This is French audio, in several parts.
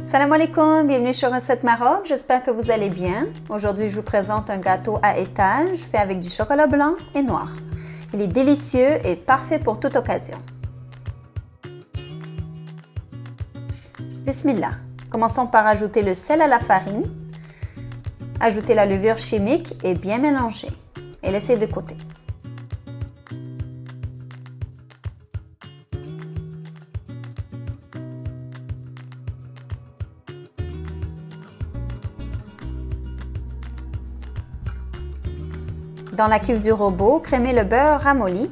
Salam alaikum, bienvenue sur Recette Maroc, j'espère que vous allez bien. Aujourd'hui, je vous présente un gâteau à étage fait avec du chocolat blanc et noir. Il est délicieux et parfait pour toute occasion. Bismillah. Commençons par ajouter le sel à la farine, ajouter la levure chimique et bien mélanger et laisser de côté. Dans la cuve du robot, crémez le beurre ramolli.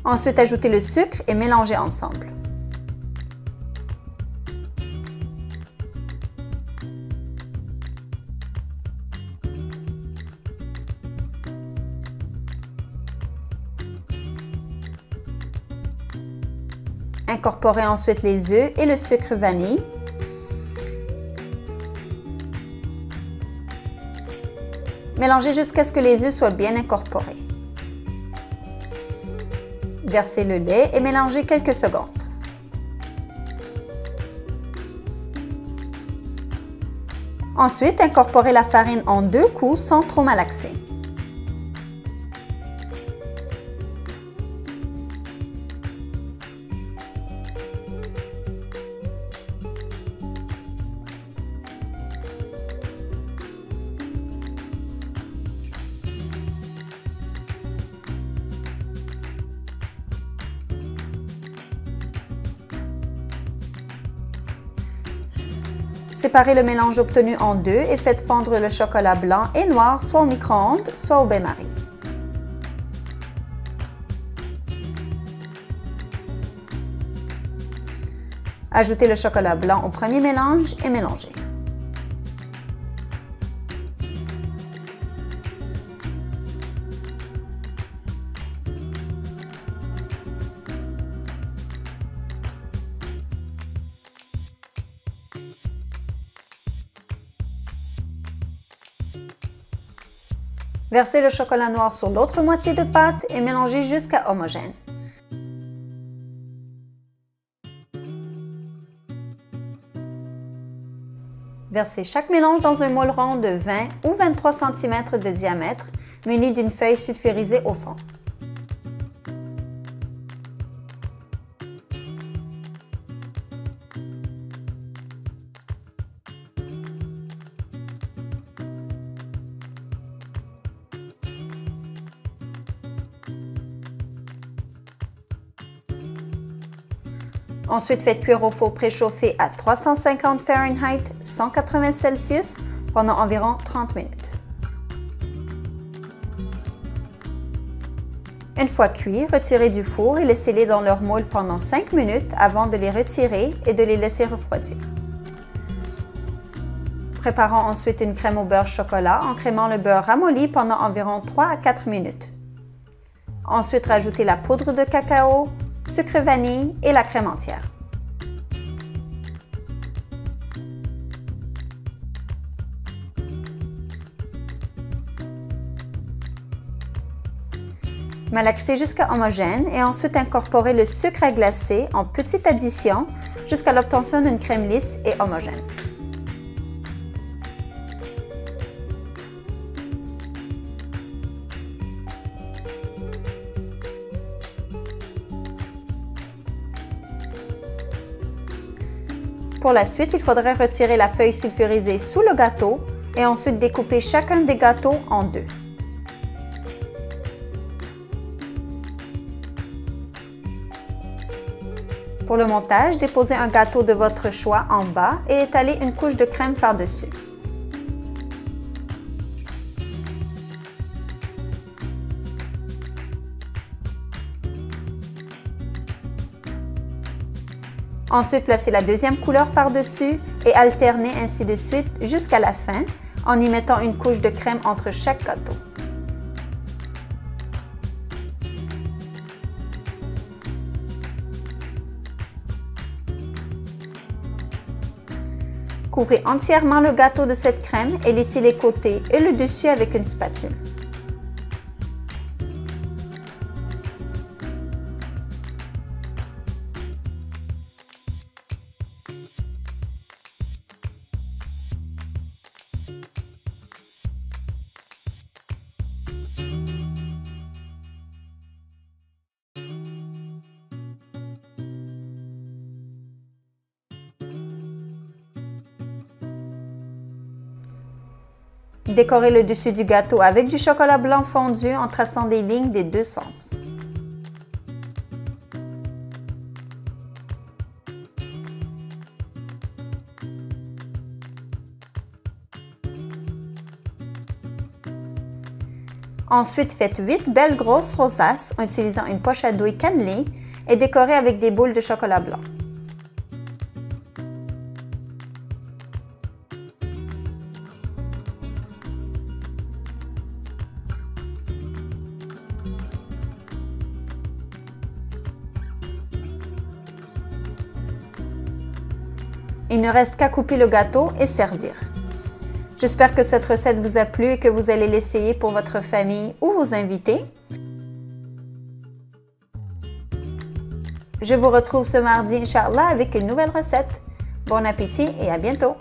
Ensuite, ajoutez le sucre et mélangez ensemble. Incorporez ensuite les œufs et le sucre vanille. Mélangez jusqu'à ce que les œufs soient bien incorporés. Versez le lait et mélangez quelques secondes. Ensuite, incorporez la farine en 2 coups sans trop malaxer. Séparez le mélange obtenu en deux et faites fondre le chocolat blanc et noir soit au micro-ondes, soit au bain-marie. Ajoutez le chocolat blanc au premier mélange et mélangez. Versez le chocolat noir sur l'autre moitié de pâte et mélangez jusqu'à homogène. Versez chaque mélange dans un moule rond de 20 ou 23 cm de diamètre, muni d'une feuille sulfurisée au fond. Ensuite, faites cuire au four préchauffé à 350 Fahrenheit, 180 Celsius pendant environ 30 minutes. Une fois cuits, retirez du four et laissez-les dans leur moule pendant 5 minutes avant de les retirer et de les laisser refroidir. Préparons ensuite une crème au beurre chocolat en crémant le beurre ramolli pendant environ 3 à 4 minutes. Ensuite, rajoutez la poudre de cacao, sucre vanille et la crème entière. Malaxez jusqu'à homogène et ensuite incorporez le sucre à glacer en petites additions jusqu'à l'obtention d'une crème lisse et homogène. Pour la suite, il faudrait retirer la feuille sulfurisée sous le gâteau et ensuite découper chacun des gâteaux en deux. Pour le montage, déposez un gâteau de votre choix en bas et étalez une couche de crème par-dessus. Ensuite, placez la deuxième couleur par-dessus et alternez ainsi de suite jusqu'à la fin en y mettant une couche de crème entre chaque gâteau. Couvrez entièrement le gâteau de cette crème et laissez les côtés et le dessus avec une spatule. Décorez le dessus du gâteau avec du chocolat blanc fondu en traçant des lignes des deux sens. Ensuite, faites 8 belles grosses rosaces en utilisant une poche à douille cannelée et décorez avec des boules de chocolat blanc. Il ne reste qu'à couper le gâteau et servir. J'espère que cette recette vous a plu et que vous allez l'essayer pour votre famille ou vos invités. Je vous retrouve ce mardi, Inch'Allah, avec une nouvelle recette. Bon appétit et à bientôt!